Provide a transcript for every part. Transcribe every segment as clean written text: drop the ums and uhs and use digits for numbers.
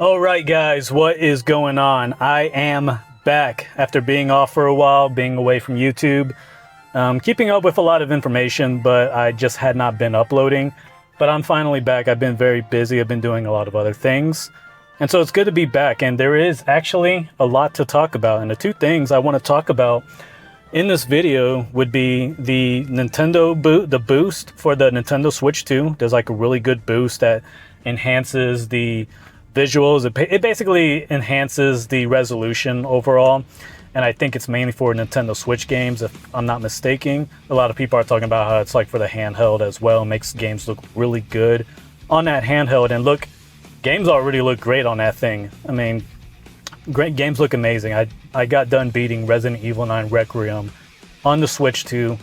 All right, guys, what is going on? I am back after being off for a while, being away from YouTube, keeping up with a lot of information, but I just had not been uploading. But I'm finally back. I've been very busy. I've been doing a lot of other things. And so it's good to be back. And there is actually a lot to talk about. And the two things I want to talk about in this video would be the the boost for the Nintendo Switch 2. There's like a really good boost that enhances the visuals. It basically enhances the resolution overall, and I think it's mainly for Nintendo Switch games, if I'm not mistaken. A lot of people are talking about how it's like for the handheld as well. It makes games look really good on that handheld, and look, games already look great on that thing. I mean, great games look amazing. I got done beating Resident Evil 9 Requiem on the Switch 2,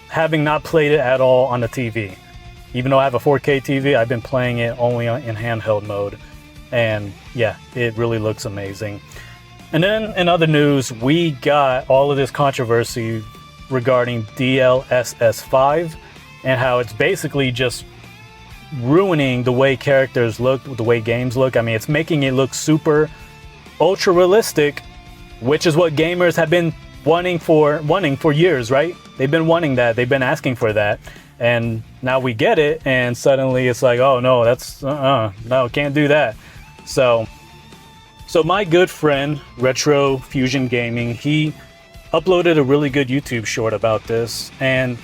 having not played it at all on the TV. Even though I have a 4K TV, I've been playing it only in handheld mode. And yeah, it really looks amazing. And then in other news, we got all of this controversy regarding DLSS 5 and how it's basically just ruining the way characters look, the way games look. I mean, it's making it look super ultra realistic, which is what gamers have been wanting for years, right? They've been wanting that. They've been asking for that. And now we get it, and suddenly it's like, oh no, that's no, can't do that. So my good friend Retro Fusion Gaming, he uploaded a really good YouTube short about this, and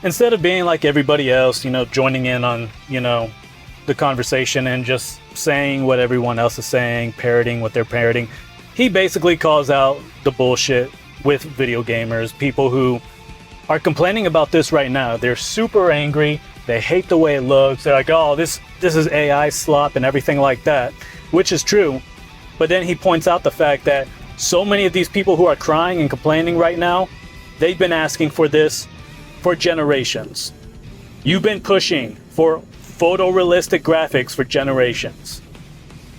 instead of being like everybody else, joining in on, the conversation and just saying what everyone else is saying, parroting what they're parroting, he basically calls out the bullshit with video gamers, people who are complaining about this right now. They're super angry. They hate the way it looks. They're like, oh, this is AI slop and everything like that, which is true. But then he points out the fact that so many of these people who are crying and complaining right now, they've been asking for this for generations. You've been pushing for photorealistic graphics for generations.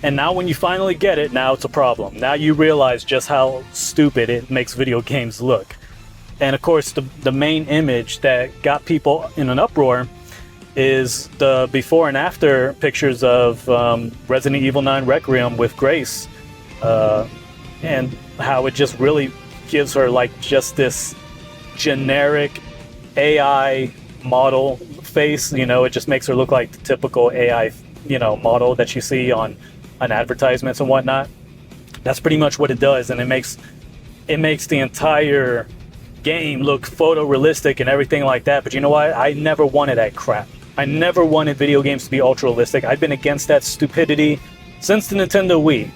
And now when you finally get it, now it's a problem. Now you realize just how stupid it makes video games look. And of course, the main image that got people in an uproar is the before and after pictures of Resident Evil 9 Requiem with Grace, and how it just really gives her like just this generic AI model face. It just makes her look like the typical AI, model that you see on advertisements and whatnot. That's pretty much what it does, and it makes the entire game look photorealistic and everything like that. But you know what? I never wanted that crap. I never wanted video games to be ultra realistic. I've been against that stupidity since the Nintendo Wii.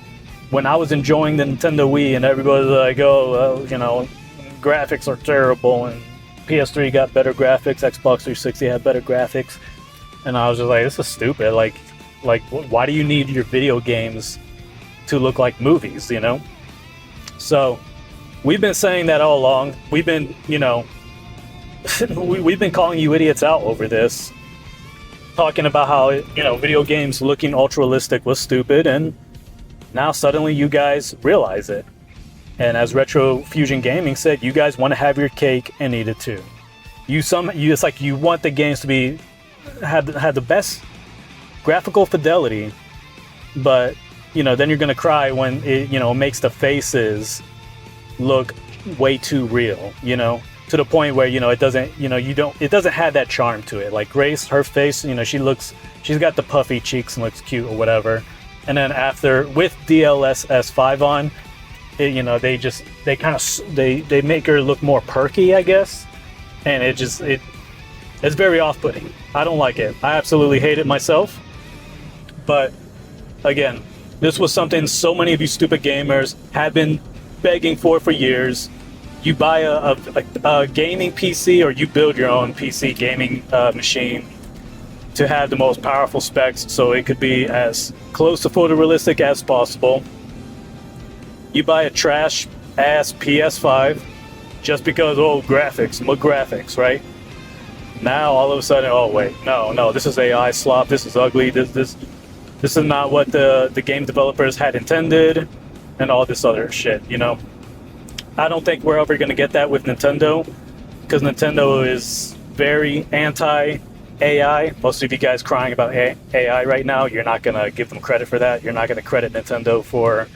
When I was enjoying the Nintendo Wii and everybody was like, oh, graphics are terrible, and PS3 got better graphics, Xbox 360 had better graphics, and I was just like, this is stupid. Like why do you need your video games to look like movies, So we've been saying that all along. We've been, we've been calling you idiots out over this, talking about how, video games looking ultra realistic was stupid, and now suddenly you guys realize it. And as Retro Fusion Gaming said, you guys want to have your cake and eat it too. It's like you want the games to have the best graphical fidelity, but then you're gonna cry when it makes the faces look way too real, to the point where it doesn't it doesn't have that charm to it. Like Grace, her face, she's got the puffy cheeks and looks cute or whatever, and then after with DLSS 5 on it, they make her look more perky, I guess, and it's very off-putting. I don't like it. I absolutely hate it myself. But again, this was something so many of you stupid gamers have been begging for years. You buy a gaming PC, or you build your own PC gaming machine to have the most powerful specs so it could be as close to photorealistic as possible. You buy a trash ass PS5 just because, graphics, more graphics, right? Now all of a sudden, oh wait, no, this is AI slop, this is ugly, this is not what the game developers had intended, and all this other shit, I don't think we're ever going to get that with Nintendo, because Nintendo is very anti AI. Most of you guys crying about AI right now, you're not going to give them credit for that. You're not going to credit Nintendo for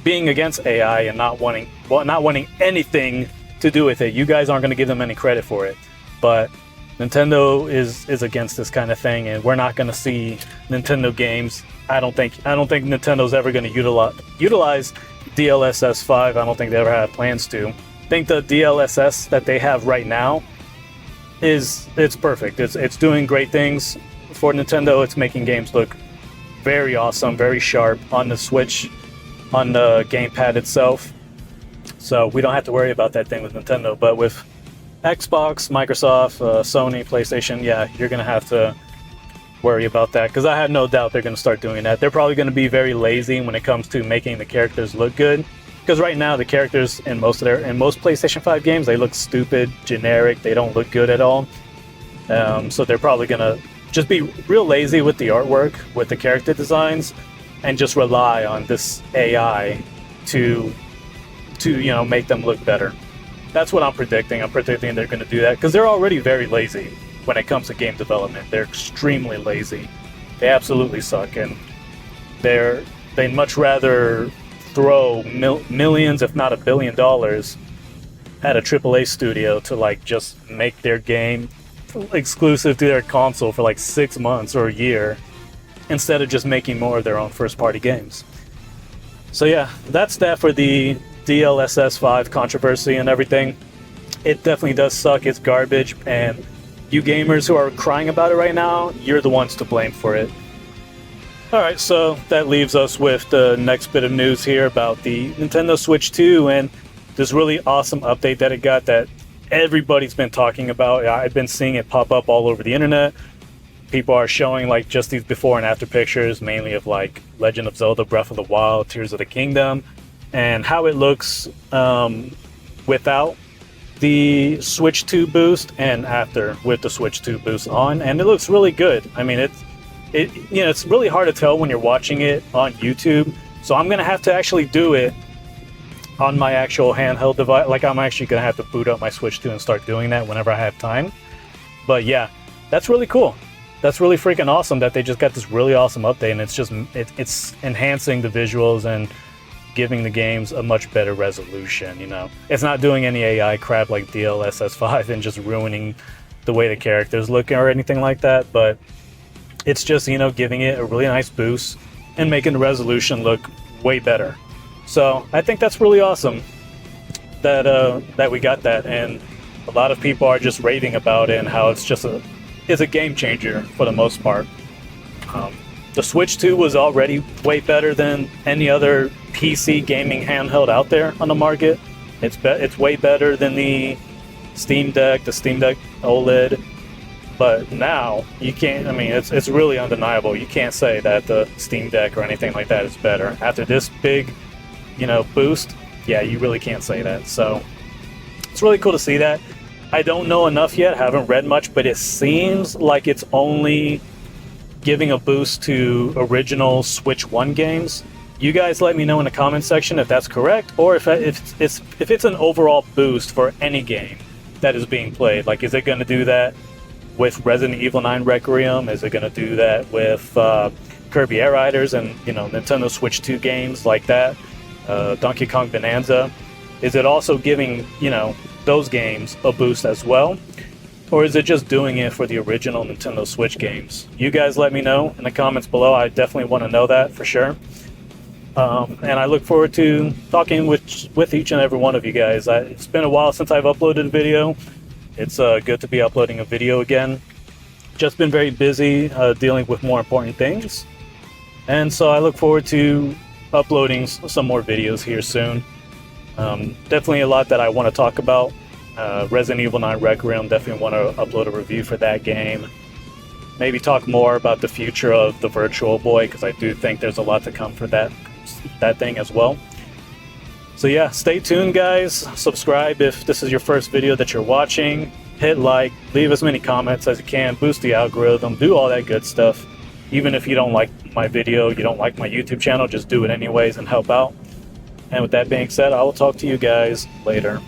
being against AI and not wanting anything to do with it. You guys aren't going to give them any credit for it. But Nintendo is against this kind of thing, and we're not going to see Nintendo games. I don't think Nintendo's ever going to utilize DLSS 5. I don't think they ever had plans to. I think the DLSS that they have right now it's perfect. It's doing great things for Nintendo. It's making games look very awesome, very sharp on the Switch, on the gamepad itself. So we don't have to worry about that thing with Nintendo. But with Xbox, Microsoft, Sony, PlayStation, yeah, you're gonna have to worry about that, because I have no doubt they're gonna start doing that. They're probably gonna be very lazy when it comes to making the characters look good. Because right now the characters in most PlayStation 5 games, they look stupid, generic. They don't look good at all. So they're probably gonna just be real lazy with the artwork, with the character designs, and just rely on this AI to make them look better. That's what I'm predicting. I'm predicting they're gonna do that because they're already very lazy when it comes to game development. They're extremely lazy. They absolutely suck, and they'd much rather throw millions, if not $1 billion, at a AAA studio to just make their game exclusive to their console for 6 months or a year, instead of just making more of their own first-party games. So yeah, that's that for the DLSS 5 controversy and everything. It definitely does suck. It's garbage, and you gamers who are crying about it right now, you're the ones to blame for it. Alright, so that leaves us with the next bit of news here about the Nintendo Switch 2 and this really awesome update that it got that everybody's been talking about. I've been seeing it pop up all over the internet. People are showing just these before and after pictures, mainly of Legend of Zelda Breath of the Wild, Tears of the Kingdom, and how it looks without the Switch 2 boost and after with the Switch 2 boost on, and it looks really good. I mean, it's really hard to tell when you're watching it on YouTube, so I'm gonna have to actually do it on my actual handheld device. I'm actually gonna have to boot up my Switch 2 and start doing that whenever I have time. But yeah, that's really cool. That's really freaking awesome that they just got this really awesome update, and it's enhancing the visuals and giving the games a much better resolution. It's not doing any AI crap like DLSS 5 and just ruining the way the characters look or anything like that, but it's just, giving it a really nice boost and making the resolution look way better. So I think that's really awesome that we got that, and a lot of people are just raving about it and how it's a game changer for the most part. The Switch 2 was already way better than any other PC gaming handheld out there on the market. It's way better than the Steam Deck OLED. But now you can't. I mean, it's really undeniable. You can't say that the Steam Deck or anything like that is better after this big, boost. Yeah, you really can't say that. So it's really cool to see that. I don't know enough yet. Haven't read much, but it seems like it's only giving a boost to original Switch 1 games. You guys let me know in the comment section if that's correct, or if it's an overall boost for any game that is being played. Is it going to do that with Resident Evil 9 Requiem? Is it going to do that with Kirby Air Riders and Nintendo Switch 2 games like that? Donkey Kong Bonanza? Is it also giving those games a boost as well? Or is it just doing it for the original Nintendo Switch games? You guys let me know in the comments below. I definitely want to know that for sure. And I look forward to talking with each and every one of you guys. It's been a while since I've uploaded a video. It's good to be uploading a video again. Just been very busy dealing with more important things. And so I look forward to uploading some more videos here soon. Definitely a lot that I want to talk about. Resident Evil 9 Requiem, definitely want to upload a review for that game. Maybe talk more about the future of the Virtual Boy, because I do think there's a lot to come for that thing as well. So yeah, stay tuned guys. Subscribe if this is your first video that you're watching. Hit like, leave as many comments as you can, boost the algorithm, do all that good stuff. Even if you don't like my video, you don't like my YouTube channel, just do it anyways and help out. And with that being said, I will talk to you guys later.